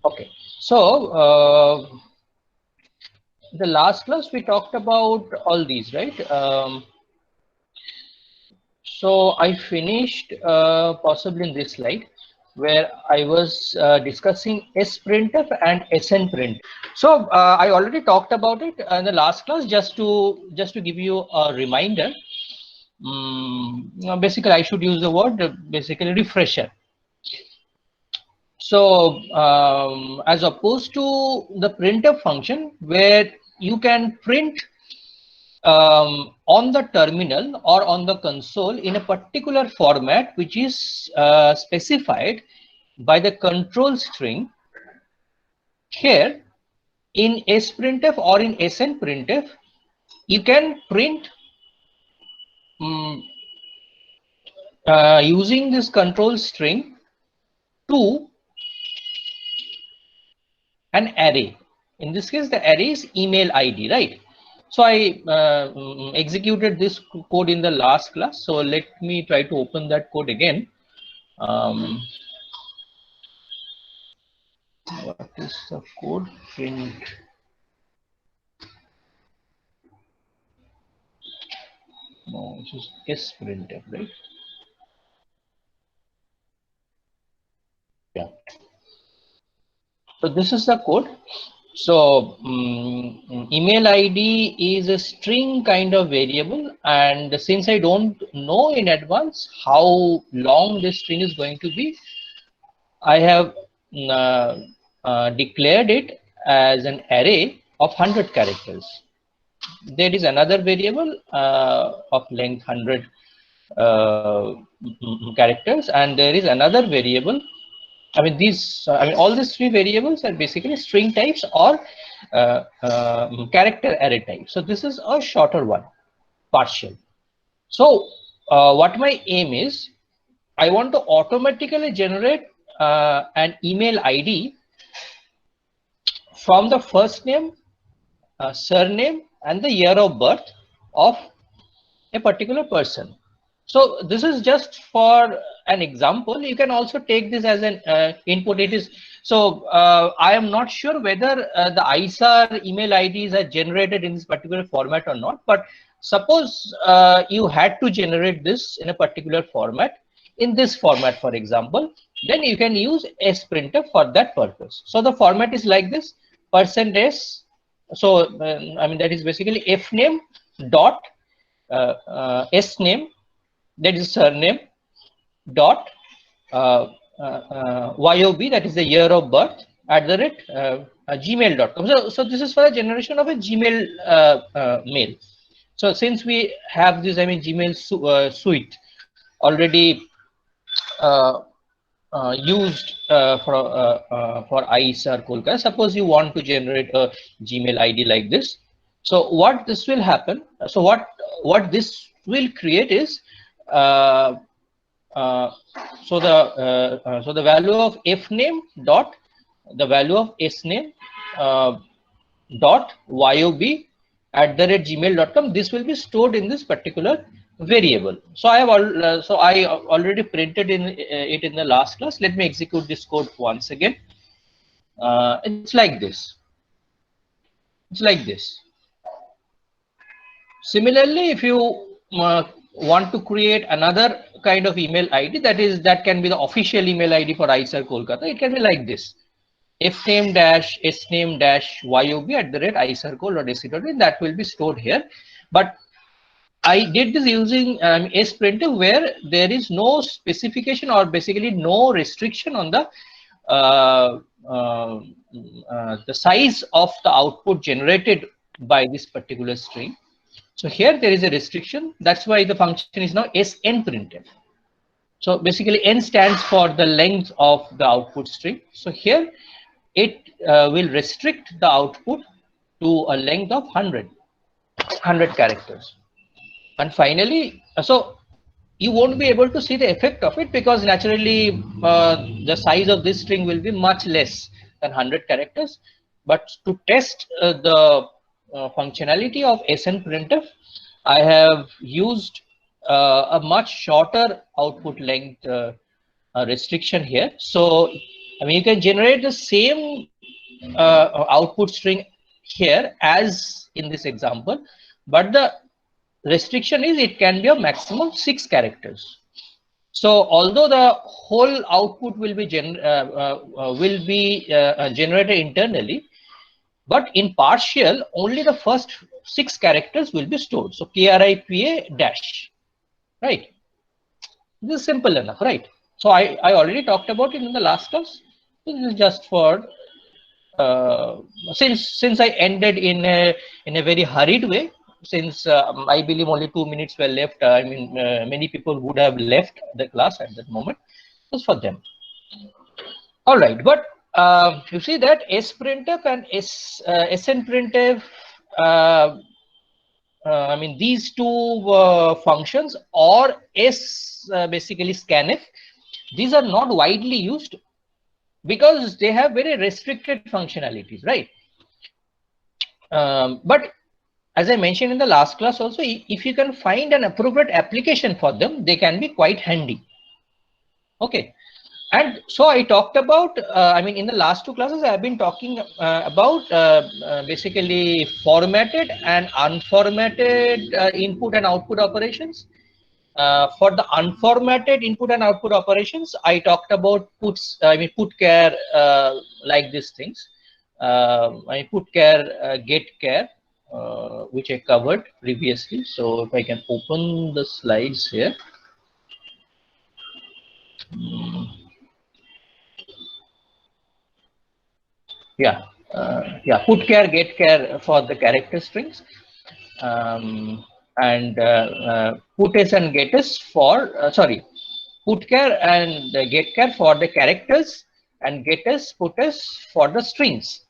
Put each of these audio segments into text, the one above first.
Okay, so the last class we talked about all these, right? So I finished possibly in this slide where I was discussing sprintf and snprintf. So I already talked about it in the last class. Just to give you a reminder, basically I should use the word basically refresher. So as opposed to the printf function where you can print on the terminal or on the console in a particular format which is specified by the control string, here in sprintf or in snprintf you can print um, using this control string to an array. In this case the array is email id, right? So I executed this code in the last class, so let me try to open that code again. What is the code? Print. No, this is sprintf, right? Yeah. So this is the code. So email ID is a string kind of variable, and since I don't know in advance how long this string is going to be, I have declared it as an array of 100 characters. There is another variable of length 100 characters, and there is another variable. I mean, all these three variables are basically string types or character array type. So this is a shorter one, partial. So what my aim is, I want to automatically generate an email ID from the first name, surname, and the year of birth of a particular person. So this is just for an example. You can also take this as an input. It is so I am not sure whether the ISAR email IDs are generated in this particular format or not. But suppose you had to generate this in a particular format, in this format, for example, then you can use sprintf for that purpose. So the format is like this: %s. So I mean that is basically fname dot s name, that is surname, dot yob, that is the year of birth, @ gmail.com. So this is for the generation of a Gmail mail. So since we have this, I mean, Gmail suite already uh, used for ISAR Kolkata, suppose you want to generate a Gmail ID like this. So what this will happen? So what this will create is so the value of fname dot the value of sname dot yob @ gmail.com. This will be stored in this particular variable. So I have already printed in it in the last class. Let me execute this code once again. It's like this. It's like this. Similarly, if you want to create another kind of email ID, that can be the official email ID for ISAR Kolkata, it can be like this: fname dash sname dash yob @ isarcol.ac.in. That will be stored here. But I did this using sprintf, where there is no specification or basically no restriction on the size of the output generated by this particular string. So here there is a restriction. That's why the function is now snprintf. So basically n stands for the length of the output string. So here it will restrict the output to a length of 100 characters. And finally, so you won't be able to see the effect of it, because naturally the size of this string will be much less than 100 characters. But to test the functionality of snprintf, I have used a much shorter output length restriction here. So I mean, you can generate the same output string here as in this example, but the restriction is it can be a maximum 6 characters. So although the whole output will be generated internally, but in partial only the first 6 characters will be stored. So KRIPA dash, right? This is simple enough, right? So I already talked about it in the last class. This is just for since I ended in a very hurried way, since I believe only 2 minutes were left. I mean, many people would have left the class at that moment. It was for them. All right, but you see that sprintf and snprintf. I mean, these two functions or basically scanf, these are not widely used because they have very restricted functionalities, right? But as I mentioned in the last class also, if you can find an appropriate application for them, they can be quite handy. Okay. And so I talked about, I mean, in the last 2 classes, I have been talking about basically formatted and unformatted input and output operations. For the unformatted input and output operations, I talked about putchar, like these things. Putchar, getchar, which I covered previously. So if I can open the slides here. Yeah, putchar, getchar for the character strings, and puts and getters for putchar and getchar for the characters and getters, putters for the strings.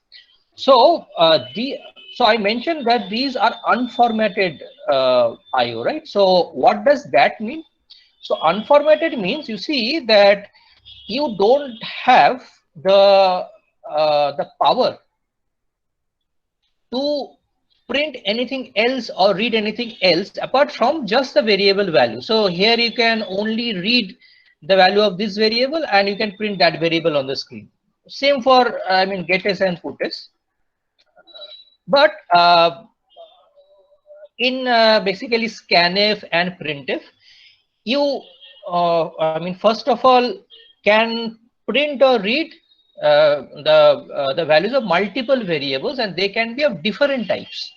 So so I mentioned that these are unformatted IO, right? So what does that mean? So unformatted means, you see that you don't have the power to print anything else or read anything else apart from just the variable value. So here you can only read the value of this variable and you can print that variable on the screen. Same for, I mean, getters and putters. But in basically scanf and printf, you, I mean, first of all, can print or read the values of multiple variables, and they can be of different types.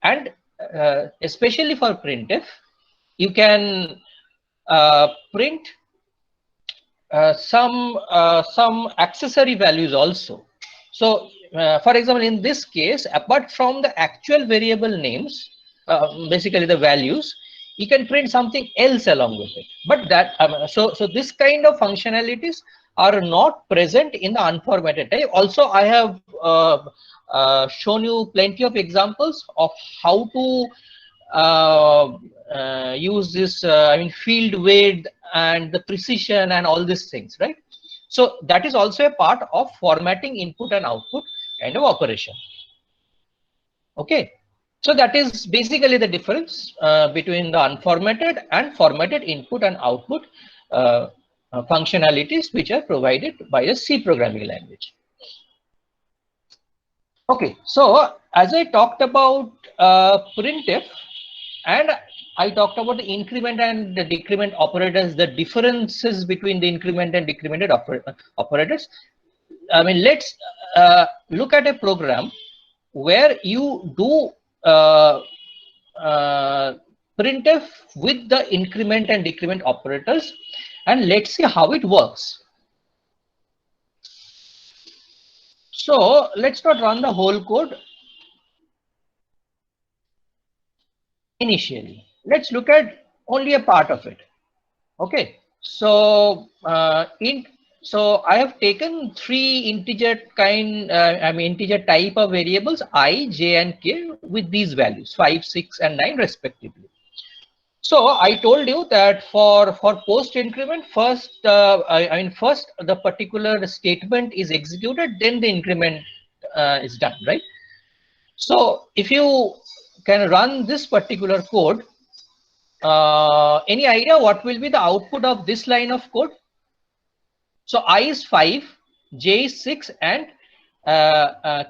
And especially for printf, you can print some accessory values also. So for example, in this case, apart from the actual variable names, basically the values, you can print something else along with it. But that so this kind of functionalities are not present in the unformatted type. Also, I have shown you plenty of examples of how to use this I mean, field width and the precision and all these things, right? So that is also a part of formatting input and output kind of operation. Okay, so that is basically the difference between the unformatted and formatted input and output functionalities which are provided by a C programming language. Okay, so as I talked about printf, and I talked about the increment and the decrement operators, the differences between the increment and decremented operators. I mean, let's look at a program where you do printf with the increment and decrement operators, and let's see how it works. So let's not run the whole code initially. Let's look at only a part of it. Okay, so so I have taken 3 integer kind, I mean integer type of variables I, j, and k with these values 5, 6, and 9 respectively. So I told you that for post increment, first I mean first the particular statement is executed, then the increment is done, right? So if you can run this particular code, any idea what will be the output of this line of code? So I is 5, j is 6 and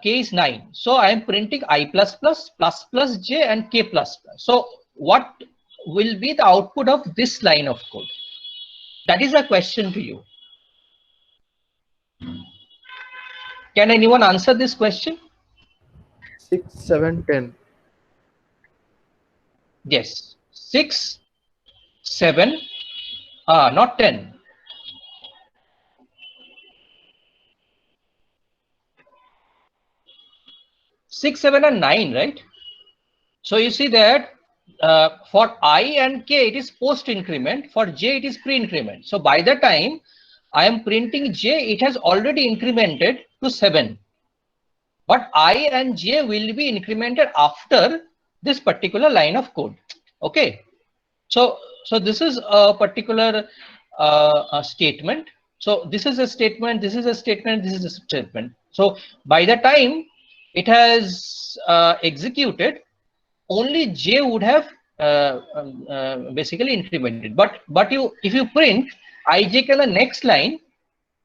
k is 9. So I am printing I plus plus j and k plus plus. So what will be the output of this line of code? That is a question to you. Can anyone answer this question? 6, 7, 10. Yes, 6, 7, not 10. 6, 7, and 9, right? So you see that for I and k, it is post increment. For j, it is pre increment. So by the time I am printing j, it has already incremented to 7. But I and j will be incremented after this particular line of code. Okay. So this is a particular a statement. So this is a statement, this is a statement, this is a statement. So by the time it has executed, only j would have basically incremented. But if you print ijk in the next line,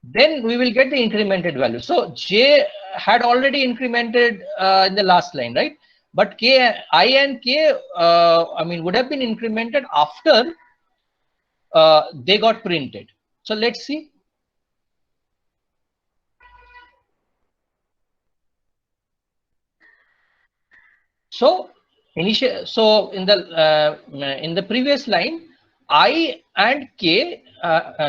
then we will get the incremented value. So j had already incremented in the last line, right? But I and k, I mean, would have been incremented after they got printed. So let's see. So in the previous line, I and k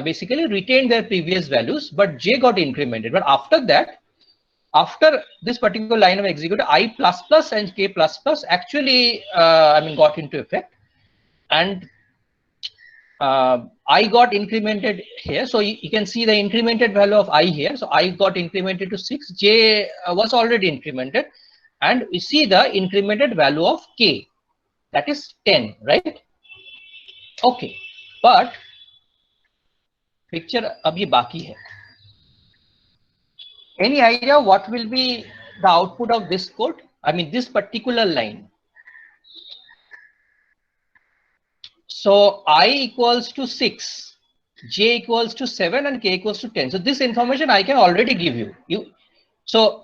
basically retained their previous values, but j got incremented. But after that, after this particular line of execution, I plus plus and k plus plus actually I mean got into effect, and I got incremented here. So you can see the incremented value of I here. So I got incremented to 6. J was already incremented. And we see the incremented value of k. That is 10, right? Okay. But picture abhi baki hai. Any idea what will be the output of this code? I mean, this particular line. So I equals to 6, j equals to 7, and k equals to 10. So this information I can already give you. So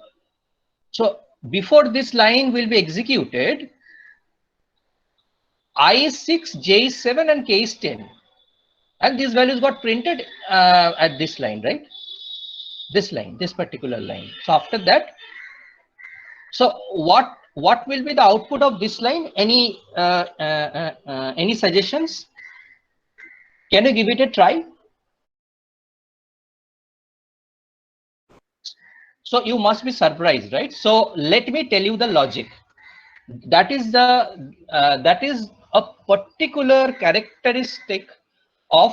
before this line will be executed, I is 6, j is 7, and k is 10. And these values got printed at this line, right? This line, this particular line. So after that, so what will be the output of this line? Any suggestions? Can you give it a try? So you must be surprised, right? So let me tell you the logic. That is a particular characteristic of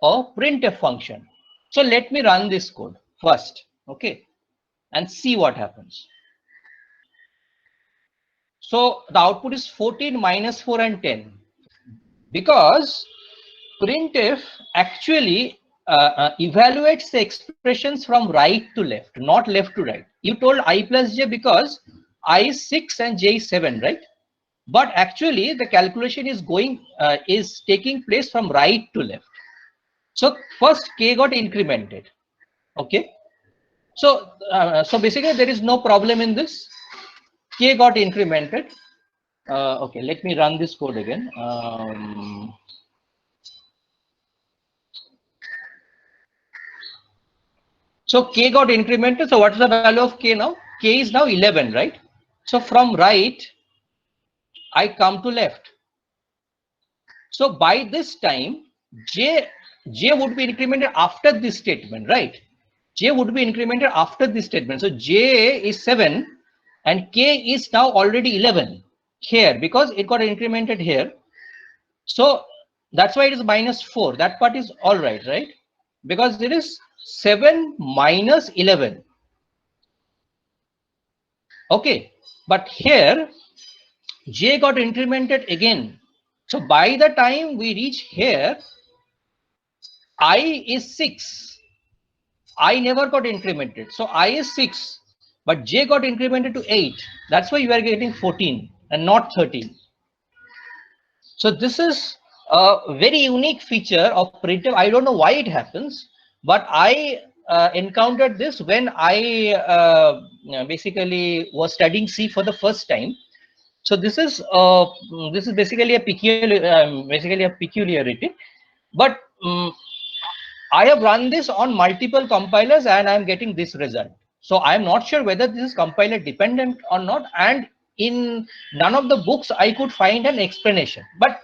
a printf function. So let me run this code first, okay, and see what happens. So the output is 14 minus 4 and 10, because printf actually evaluates the expressions from right to left, not left to right. You told I plus j because I is 6 and j is 7, right? But actually the calculation is taking place from right to left. So first k got incremented. Okay. So basically there is no problem in this. K got incremented. Okay, let me run this code again. So k got incremented. So what's the value of k now? K is now 11, right? So from right, I come to left. So by this time, j would be incremented after this statement, right? J would be incremented after this statement. So j is 7 and k is now already 11 here because it got incremented here. So that's why it is minus 4. That part is all right, right? Because it is 7 minus 11. Okay, but here j got incremented again. So by the time we reach here, I is 6. I never got incremented. So I is 6, but j got incremented to 8. That's why you are getting 14 and not 13. So this is a very unique feature of printf. I don't know why it happens, but I encountered this when I basically was studying C for the first time. So this is basically a peculiarity, but I have run this on multiple compilers and I'm getting this result. So I'm not sure whether this is compiler dependent or not, and in none of the books I could find an explanation. But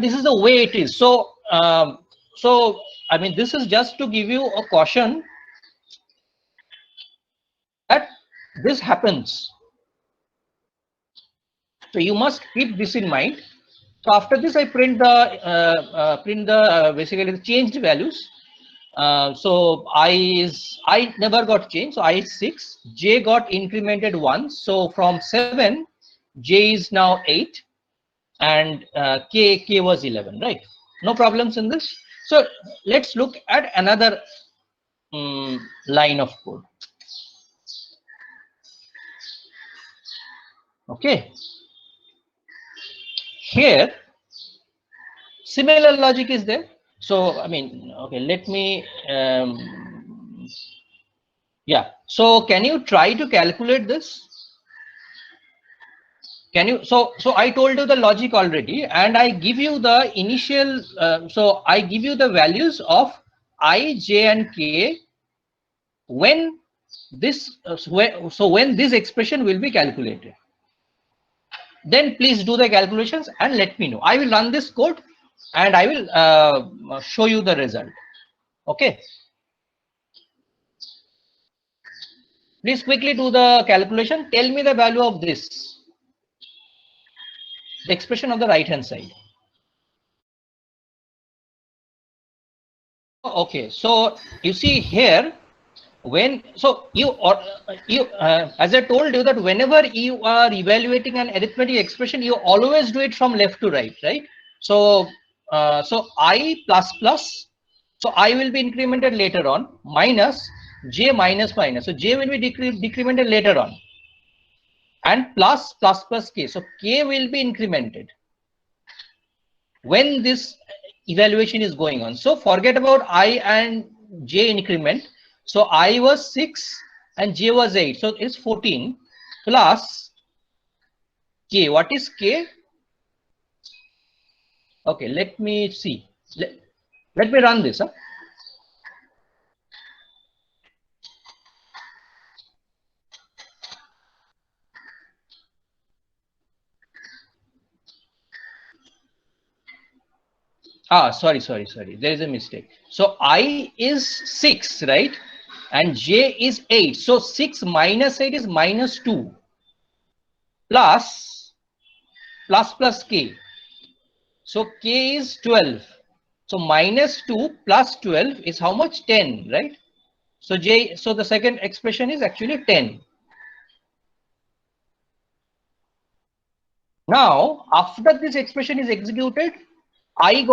this is the way it is. So so I mean, this is just to give you a caution that this happens. So you must keep this in mind. So after this, I print the basically the changed values. So I never got changed. So I is 6. J got incremented once. So from 7, J is now 8, and K was 11. Right? No problems in this. So let's look at another line of code. Okay. Here, similar logic is there. So I mean, okay, let me yeah. So can you try to calculate this? Can you? So I told you the logic already, and I give you the initial. So I give you the values of I, J, and K when this. So when this expression will be calculated. Then please do the calculations and let me know. I will run this code and I will show you the result. Okay. Please quickly do the calculation. Tell me the value of this. The expression of the right hand side. Okay. So you see here, when as I told you that whenever you are evaluating an arithmetic expression, you always do it from left to right, right? So so I plus plus, so I will be incremented later on, minus J minus minus, so J will be decremented later on, and plus K, so K will be incremented when this evaluation is going on. So forget about I and J increment. So I was 6 and J was 8. So it's 14 plus K. What is K? Okay, let me see. Let me run this. Sorry. There is a mistake. So I is 6, right? And J is 8. So 6 minus 8 is minus 2 plus K. So K is 12. So minus 2 plus 12 is how much? 10, right? So so the second expression is actually 10. Now, after this expression is executed, I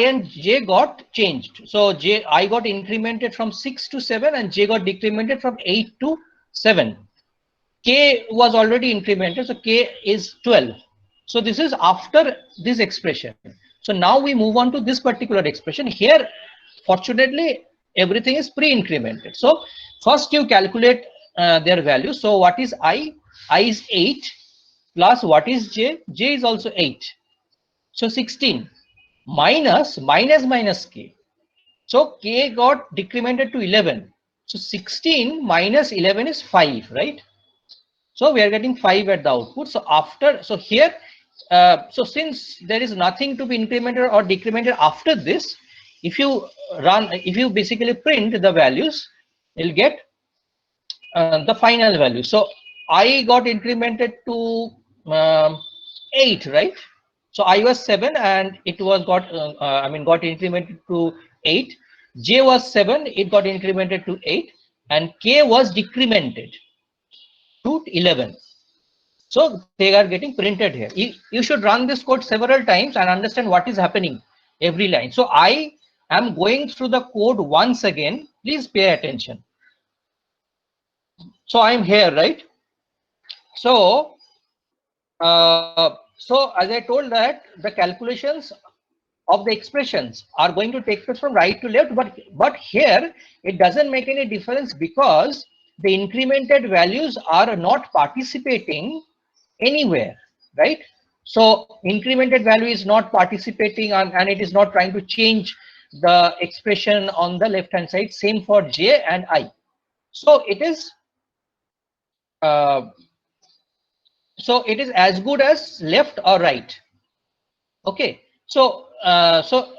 and J got changed. So I got incremented from 6 to 7 and J got decremented from 8 to 7. K was already incremented, so K is 12. So this is after this expression. So now we move on to this particular expression. Here, fortunately, everything is pre-incremented. So first you calculate their value. So what is I? I is 8 plus what is J? J is also 8. So 16 minus K. So K got decremented to 11. So 16 minus 11 is 5, right? So we are getting 5 at the output. So after, so here, so since there is nothing to be incremented or decremented after this, if you basically print the values, you'll get the final value. So I got incremented to 8, right? So I was 7 and it was got incremented to 8. J was 7, it got incremented to 8, and K was decremented to 11. So they are getting printed here. You should run this code several times and understand what is happening every line. So I am going through the code once again. Please pay attention. So I'm here, right? So so as I told that the calculations of the expressions are going to take place from right to left, but here it doesn't make any difference because the incremented values are not participating anywhere, right? So incremented value is not participating and it is not trying to change the expression on the left hand side. Same for j and I. So it is as good as left or right. Okay, so so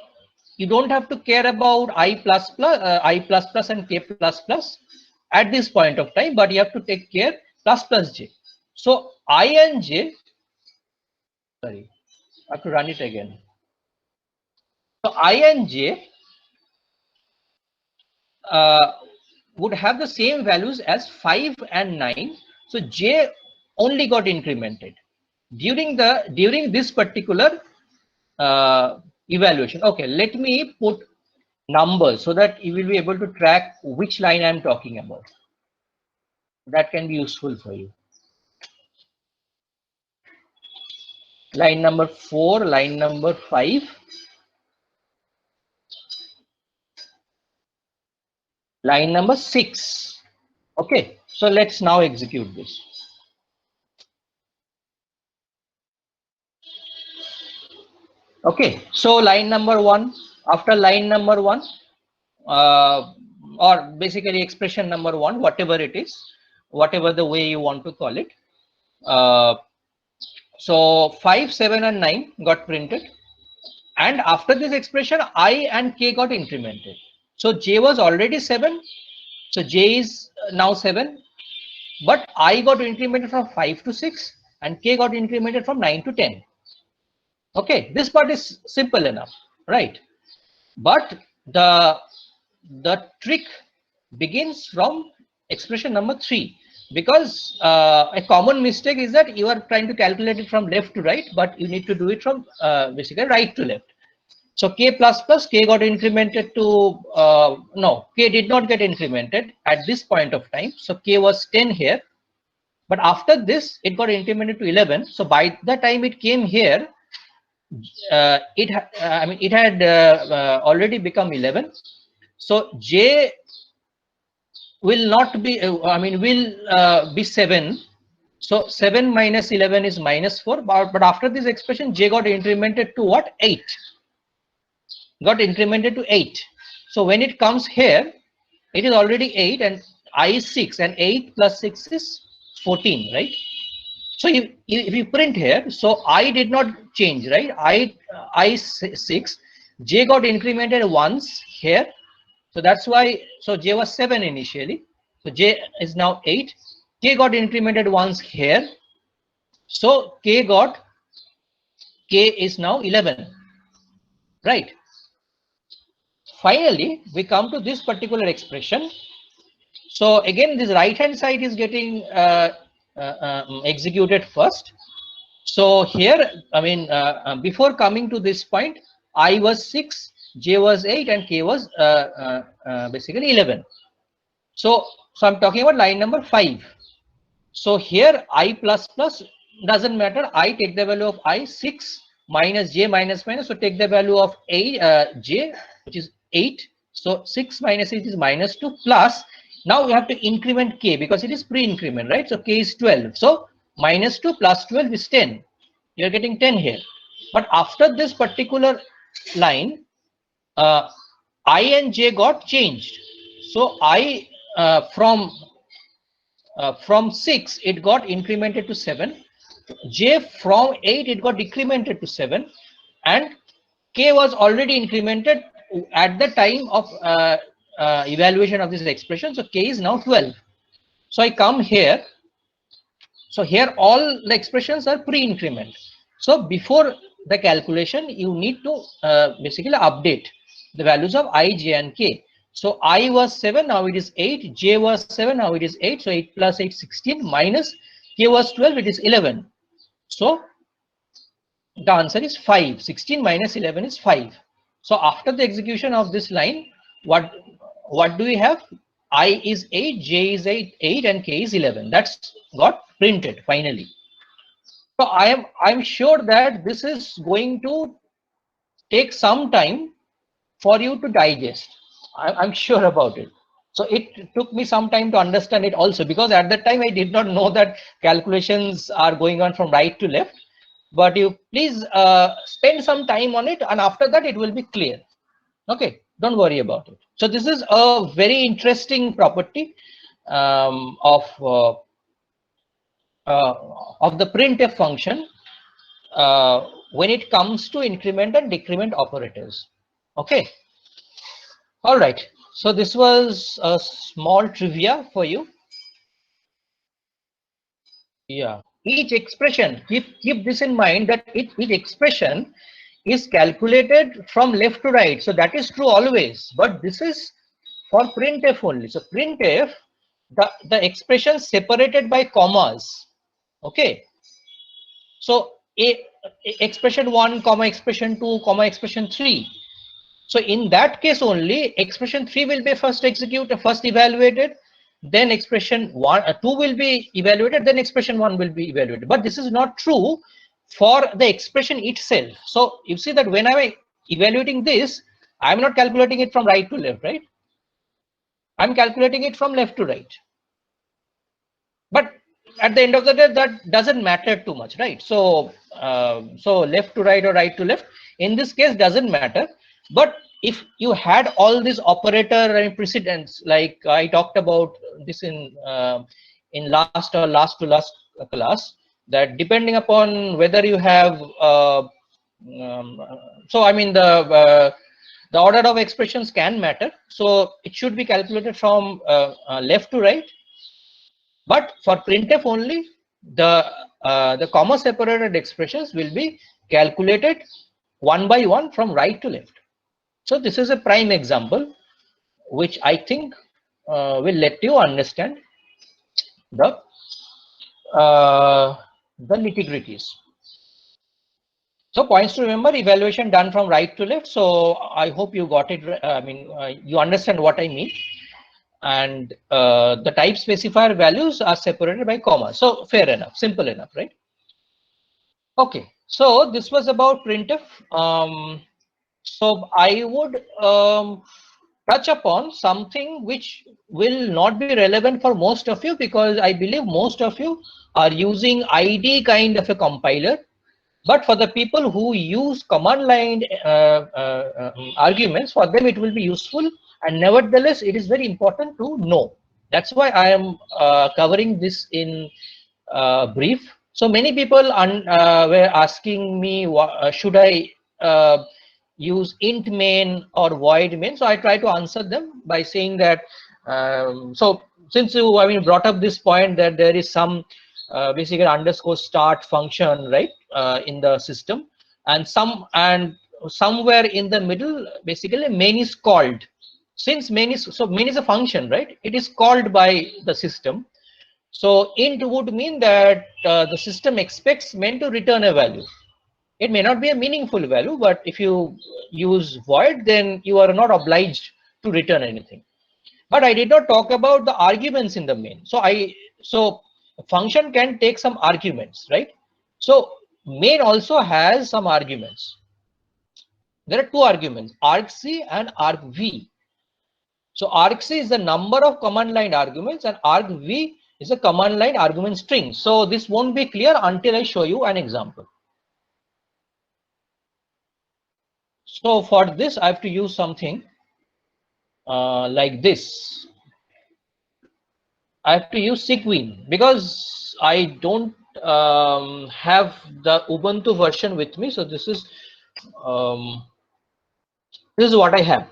you don't have to care about I plus plus and k plus plus at this point of time, but you have to take care plus plus j. So I and j, sorry, I have to run it again. So I and j would have the same values as 5 and 9. So j only got incremented during this particular evaluation. Okay, let me put numbers so that you will be able to track which line I'm talking about. That can be useful for you. Line number 4, line number 5, line number 6. Okay, so let's now execute this. Okay, so line number 1, after line number 1, or basically expression number 1, whatever it is, whatever the way you want to call it. So 5, 7 and 9 got printed, and after this expression I and k got incremented. So j was already 7, so j is now 7, but I got incremented from 5 to 6 and k got incremented from 9 to 10. Okay, this part is simple enough, right? But the trick begins from expression number 3, because a common mistake is that you are trying to calculate it from left to right, but you need to do it from basically right to left. So k plus plus, k got incremented to no, k did not get incremented at this point of time. So k was 10 here, but after this it got incremented to 11. So by the time it came here, it had already become 11. So j will not be will be 7. So 7 minus 11 is minus 4, but after this expression j got incremented to what? 8. Got incremented to 8. So when it comes here, it is already 8 and I is 6, and 8 plus 6 is 14, right? So if you print here, so I did not change, right? I 6, j got incremented once here, so that's why, so j was 7 initially, so j is now 8, k got incremented once here, so k is now 11, right? Finally we come to this particular expression. So again this right hand side is getting executed first. So here, before coming to this point, I was 6, j was 8, and k was basically 11. So I'm talking about line number 5. So here I plus plus doesn't matter. I take the value of I, 6 minus j minus minus. So take the value of j, which is 8. So 6 minus 8 is minus 2 plus. Now we have to increment k because it is pre-increment, right? So k is 12. So minus 2 plus 12 is 10. You're getting 10 here. But after this particular line, I and j got changed. So I from 6 it got incremented to 7. J from 8 it got decremented to 7, and k was already incremented at the time of evaluation of this expression. So k is now 12. So I come here. So here all the expressions are pre-increment. So before the calculation, you need to basically update the values of I, j, and k. So I was 7, now it is 8. J was 7, now it is 8. So 8 plus 8, 16, minus k was 12, it is 11. So the answer is 5. 16 minus 11 is 5. So after the execution of this line, what do we have? I is 8, j is 8, and k is 11. That's got printed finally. So I'm sure that this is going to take some time for you to digest. I'm sure about it. So it took me some time to understand it also, because at that time I did not know that calculations are going on from right to left. But you please spend some time on it, and after that it will be clear. Okay, don't worry about it. So this is a very interesting property uh, of the printf function when it comes to increment and decrement operators. Okay. All right. So this was a small trivia for you. Yeah. Each expression, keep this in mind, that each expression is calculated from left to right. So that is true always. But this is for printf only. So printf, the expression separated by commas. Okay. So expression 1, comma expression 2, comma expression 3. So in that case only, expression 3 will be first executed, first evaluated, then expression 2 will be evaluated, then expression 1 will be evaluated. But this is not true for the expression itself. So you see that when I'm evaluating this, I'm not calculating it from right to left, right? I'm calculating it from left to right. But at the end of the day, that doesn't matter too much, right? So so left to right or right to left in this case doesn't matter. But if you had all these operator and precedents, like I talked about this in last to last class, that depending upon whether you have so I mean the order of expressions can matter. So it should be calculated from left to right. But for printf only, the comma separated expressions will be calculated one by one from right to left. So this is a prime example, which I think will let you understand the nitty-gritties. So points to remember: evaluation done from right to left. So I hope you got it. I mean, you understand what I mean. And the type specifier values are separated by comma. So fair enough, simple enough, right? Okay, so this was about printf. So I would touch upon something which will not be relevant for most of you, because I believe most of you are using ID kind of a compiler. But for the people who use command line arguments, for them it will be useful, and nevertheless it is very important to know. That's why I am covering this in brief. So many people were asking me, should I use int main or void main? So I try to answer them by saying that, so since you brought up this point that there is some basically underscore start function, right, in the system, and somewhere in the middle basically main is called. Since main is a function, right, it is called by the system. So int would mean that the system expects main to return a value. It may not be a meaningful value, but if you use void, then you are not obliged to return anything. But I did not talk about the arguments in the main. So a function can take some arguments, right? So main also has some arguments. There are two arguments, argc and argv. So argc is the number of command line arguments, and argv is a command line argument string. So this won't be clear until I show you an example. So for this, I have to use something like this. I have to use Cygwin because I don't have the Ubuntu version with me. So this is what I have.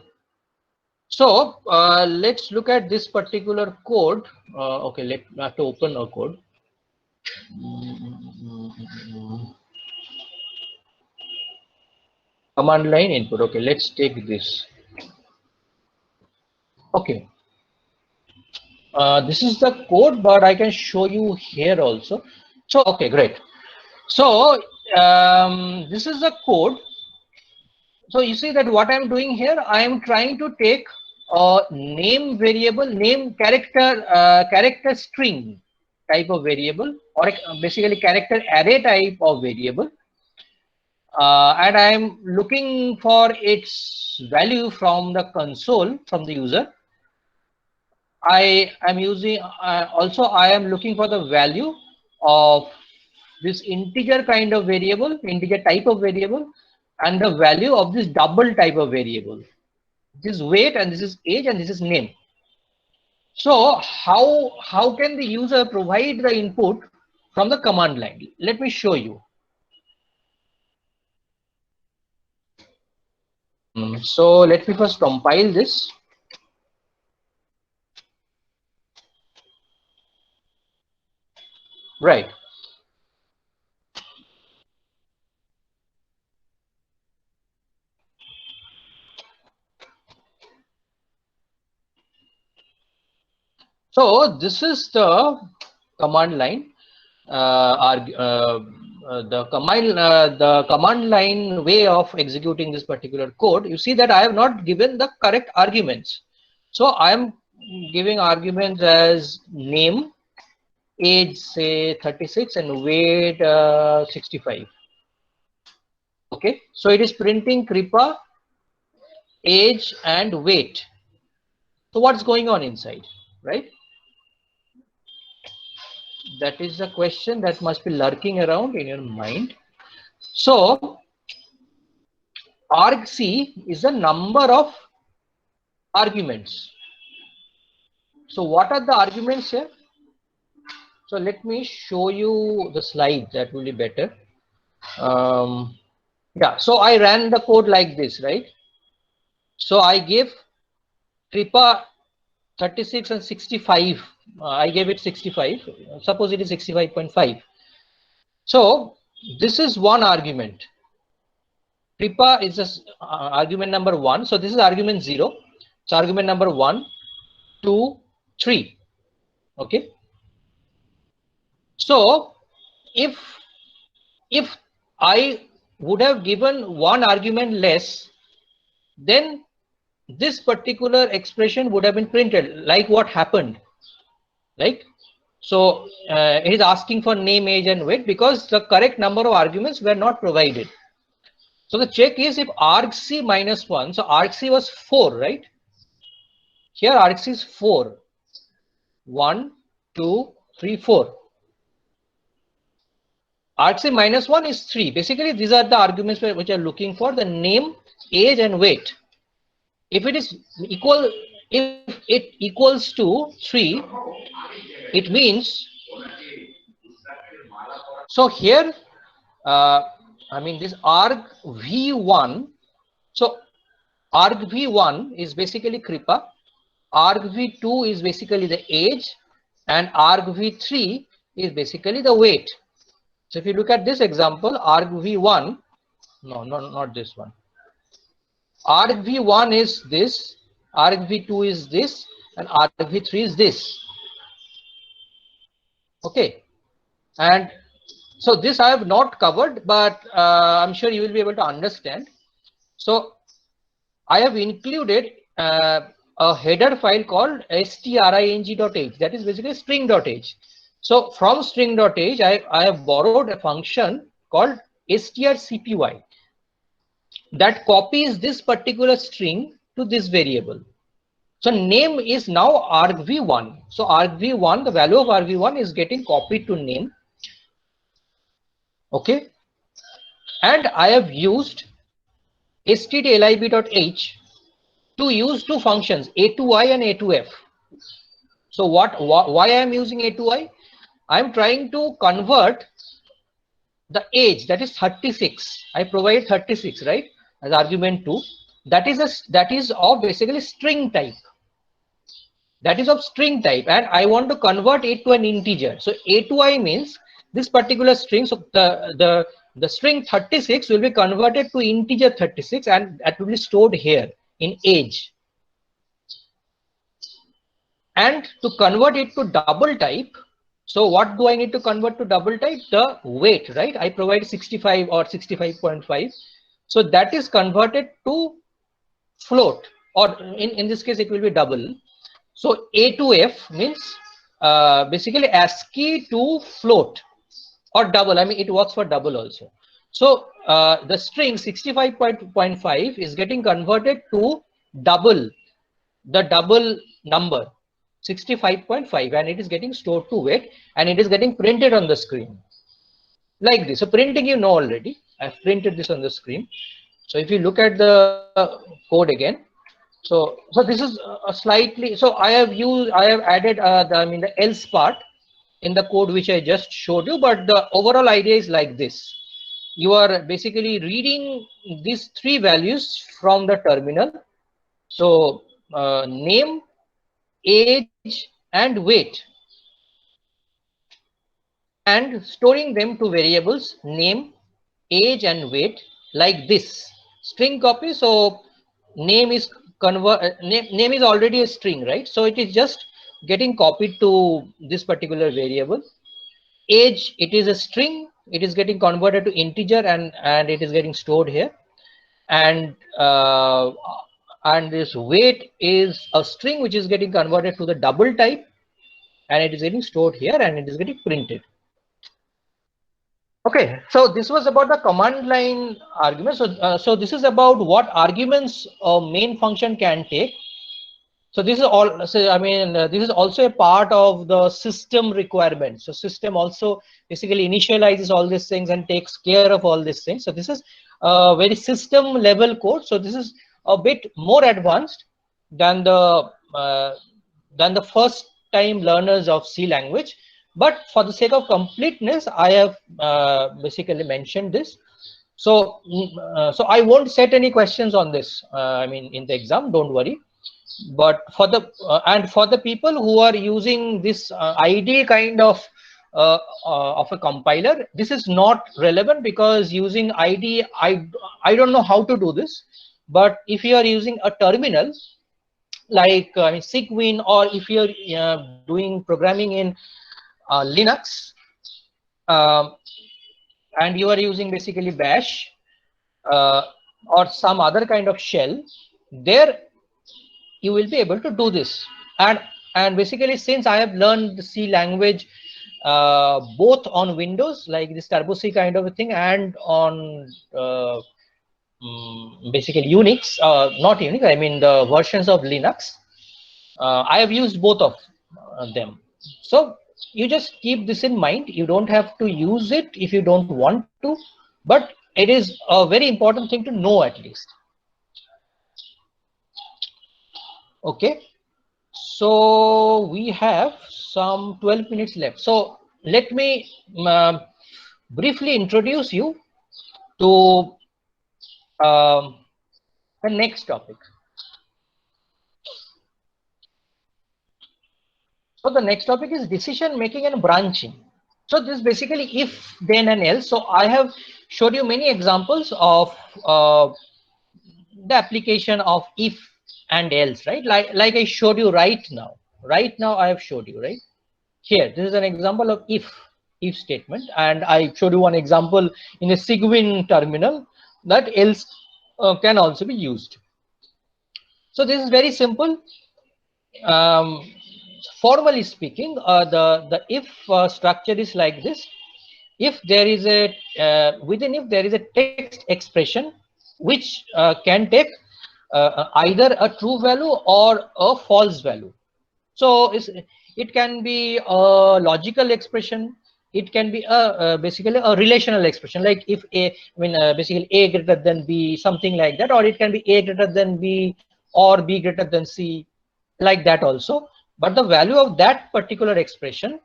So let's look at this particular code. Okay, I have to open a code. Command line input. Okay, let's take this. Okay. This is the code, but I can show you here also. So, okay, great. So this is the code. So you see that what I'm doing here, I am trying to take a name variable, name character string type of variable, or basically character array type of variable, and I'm looking for its value from the console, from the user. I am using also I am looking for the value of this integer kind of variable, integer type of variable, and the value of this double type of variable. This is weight, and this is age, and this is name. So how can the user provide the input from the command line? Let me show you. So let me first compile this. Right. So this is the command line. The command line way of executing this particular code. You see that I have not given the correct arguments. So I am giving arguments as name, age say 36, and weight 65. Okay, so it is printing Kripa, age, and weight. So what's going on inside, right? That is a question that must be lurking around in your mind. So argc is the number of arguments. So what are the arguments here? So let me show you the slide, that will be better. Yeah, so I ran the code like this, right? So I gave Kripa 36 and 65. I gave it 65. Suppose it is 65.5. So this is one argument. Kripa is just argument number 1. So this is argument 0. So argument number 1, 2, 3. Okay. So if I would have given one argument less, then this particular expression would have been printed, like what happened, right? So it is asking for name, age, and weight because the correct number of arguments were not provided. So the check is if argc minus 1, so argc was 4, right? Here argc is 4. 1, 2, 3, 4. argc minus 1 is 3. Basically, these are the arguments which are looking for the name, age, and weight. If it is equal, if it equals to 3, it means, so here, I mean this argv1. So argv1 is basically Kripa, argv2 is basically the age, and argv3 is basically the weight. So if you look at this example, argv1, no, not this one. argv1 is this, argv2 is this, and argv3 is this. Okay, and so this I have not covered, but I'm sure you will be able to understand. So I have included a header file called string.h, that is basically string.h. So from string.h, I have borrowed a function called strcpy that copies this particular string to this variable. So name is now argv1. So argv1, the value of argv1 is getting copied to name. Okay, and I have used stdlib.h to use two functions, a2i and a2f. So why I am using a2i? I am trying to convert the age, that is 36. I provide 36, right, as argument 2. That is of basically string type. That is of string type, and I want to convert it to an integer. So a2i means this particular string. So the string 36 will be converted to integer 36, and that will be stored here in age. And to convert it to double type, so what do I need to convert to double type? The weight, right? I provide 65 or 65.5. So that is converted to float, or in this case, it will be double. So A2F means basically ASCII to float or double. I mean, it works for double also. So the string 65.5 is getting converted to the double number 65.5, and it is getting stored to wait, and it is getting printed on the screen like this. So printing, you know already. I've printed this on the screen. So if you look at the code again, so this is a slightly, so I have added the else part in the code which I just showed you, but the overall idea is like this. You are basically reading these three values from the terminal. So name, age, and weight, and storing them to variables name, age, and weight like this. String copy. So name is name is already a string, right? So it is just getting copied to this particular variable. Age, it is a string, it is getting converted to integer, and it is getting stored here. And this weight is a string which is getting converted to the double type, and it is getting stored here, and it is getting printed. Okay, so this was about the command line argument. So this is about what arguments a main function can take. So this is all. So this is also a part of the system requirement. So system also basically initializes all these things and takes care of all these things. So this is a very system level code. So this is a bit more advanced than the first time learners of C language. But for the sake of completeness, I have basically mentioned this. So so I won't set any questions on this. In the exam, don't worry. But for the people who are using this ID kind of a compiler, this is not relevant, because using ID, I don't know how to do this. But if you are using a terminal like Cygwin, or if you're doing programming in Linux, um, and you are using basically Bash or some other kind of shell, there you will be able to do this. And basically, since I have learned the C language both on Windows, like this Turbo C kind of a thing, and on basically Unix, not Unix, I mean the versions of Linux, I have used both of them. So you just keep this in mind. You don't have to use it if you don't want to, but it is a very important thing to know at least. Okay, so we have some 12 minutes left. So let me briefly introduce you to the next topic. So the next topic is decision making and branching. So this is basically if, then, and else. So I have showed you many examples of the application of if and else, right? Like I showed you right now. Right now I have showed you, right? Here, this is an example of if statement, and I showed you one example in a Cygwin terminal that else can also be used. So this is very simple. Formally speaking, the if structure is like this. If there is a within if there is a text expression which can take either a true value or a false value. So it can be a logical expression. It can be basically a relational expression, like if a basically a greater than b, something like that, or it can be a greater than b or b greater than c, like that also. But the value of that particular expression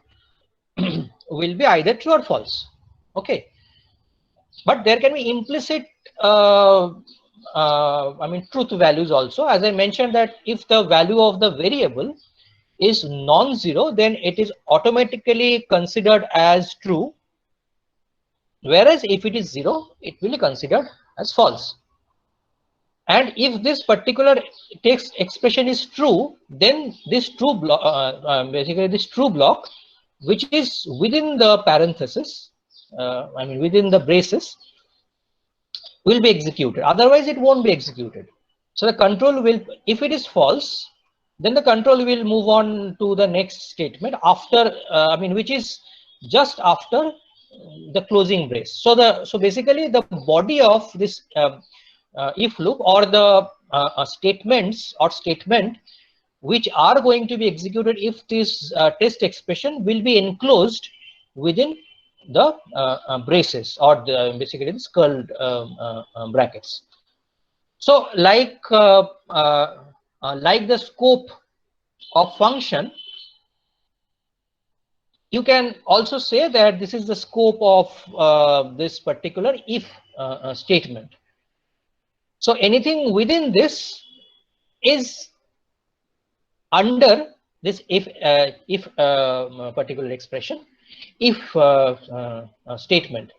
will be either true or false. Okay, but there can be implicit truth values also. As I mentioned, that if the value of the variable is non-zero, then it is automatically considered as true, whereas if it is zero, it will be considered as false. And if this particular text expression is true, then this true block, basically this true block, which is within the parenthesis, within the braces, will be executed. Otherwise, it won't be executed. So the control will, if it is false, then the control will move on to the next statement after, which is just after the closing brace. So basically the body of this if loop, or the statements or statement which are going to be executed if this test expression will be enclosed within the braces, or basically the curled brackets. So like the scope of function, you can also say that this is the scope of this particular if statement. So anything within this is under this if particular expression, if statement.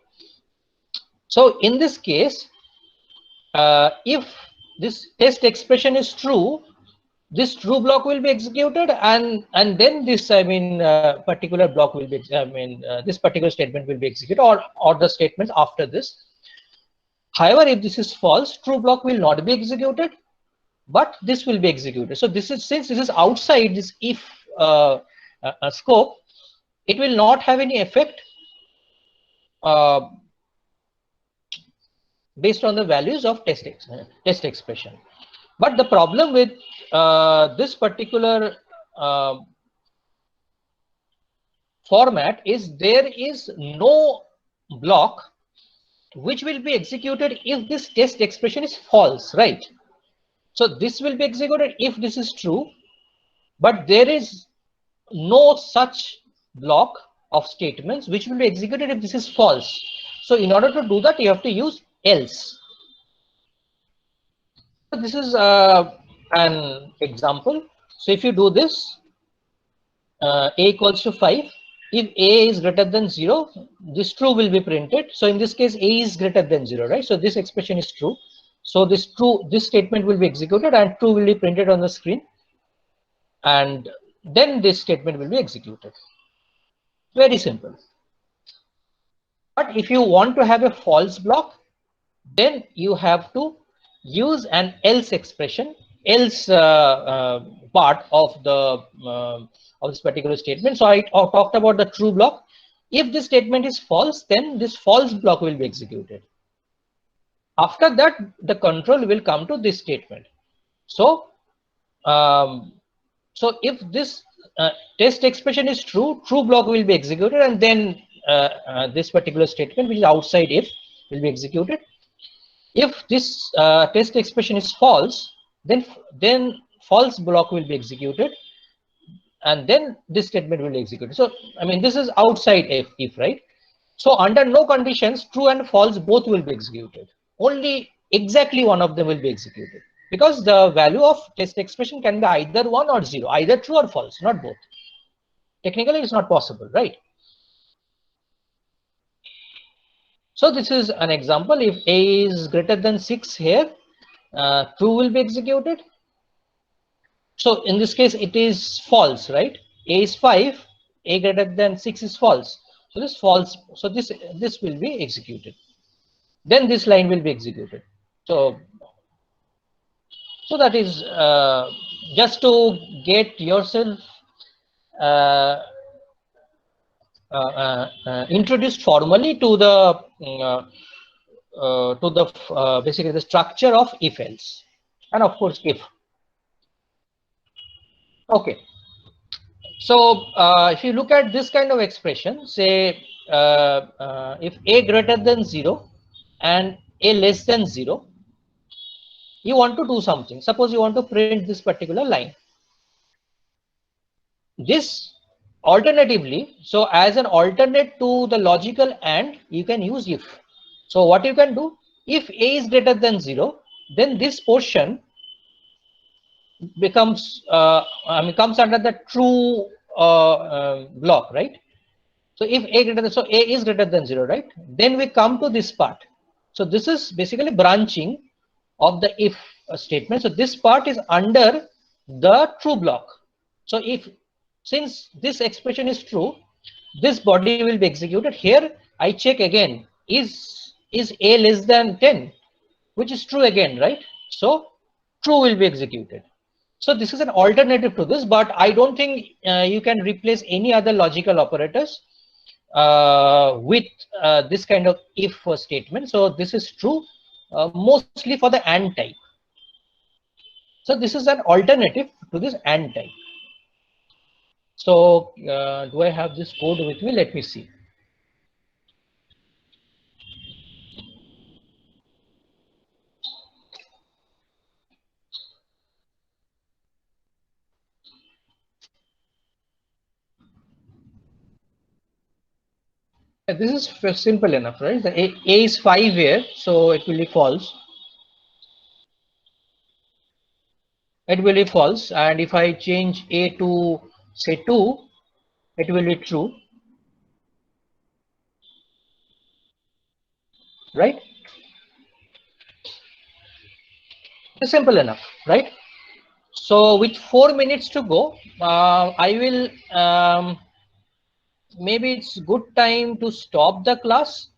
So in this case, if this test expression is true, this true block will be executed, and then this particular block will be this particular statement will be executed, or the statements after this. However, if this is false, true block will not be executed, but this will be executed. So this is, since this is outside this if scope, it will not have any effect based on the values of test expression. But the problem with this particular format is there is no block which will be executed if this test expression is false, right? So this will be executed if this is true, but there is no such block of statements which will be executed if this is false. So in order to do that, you have to use else. So this is an example. So if you do this, a equals to 5. If a is greater than 0, this true will be printed. So in this case, a is greater than 0, right? So this expression is true. So this statement will be executed, and true will be printed on the screen. And then this statement will be executed. Very simple. But if you want to have a false block, then you have to use an else expression, else part of this particular statement. So I talked about the true block. If this statement is false, then this false block will be executed. After that, the control will come to this statement. So so if this test expression is true, true block will be executed, and then this particular statement, which is outside if, will be executed. If this test expression is false, then false block will be executed, and then this statement will be executed. So this is outside if, right? So under no conditions, true and false both will be executed. Only exactly one of them will be executed, because the value of test expression can be either 1 or 0, either true or false, not both. Technically, it's not possible, right? So this is an example. If a is greater than 6 here, true will be executed. So in this case, it is false, right? A is 5, a greater than 6 is false. So this false. So this will be executed. Then this line will be executed. So that is just to get yourself introduced formally to the basically the structure of if else, and of course if. Okay. So if you look at this kind of expression, say if a greater than 0 and a less than 0, you want to do something. Suppose you want to print this particular line. This alternatively, so as an alternate to the logical AND, you can use if. So what you can do, if a is greater than 0, then this portion becomes comes under the true block, right? So if a greater than, so a is greater than 0, right? Then we come to this part. So this is basically branching of the if statement. So this part is under the true block. So since this expression is true, this body will be executed. Here I check again, is a less than 10, which is true again, right? So true will be executed. So this is an alternative to this, but I don't think you can replace any other logical operators with this kind of if statement. So this is true mostly for the AND type. So this is an alternative to this AND type. So do I have this code with me? Let me see. This is simple enough, right? The A is 5 here, so it will be false. It will be false, and if I change A to say 2, it will be true, right? It's simple enough, right? So with 4 minutes to go, I will maybe it's good time to stop the class.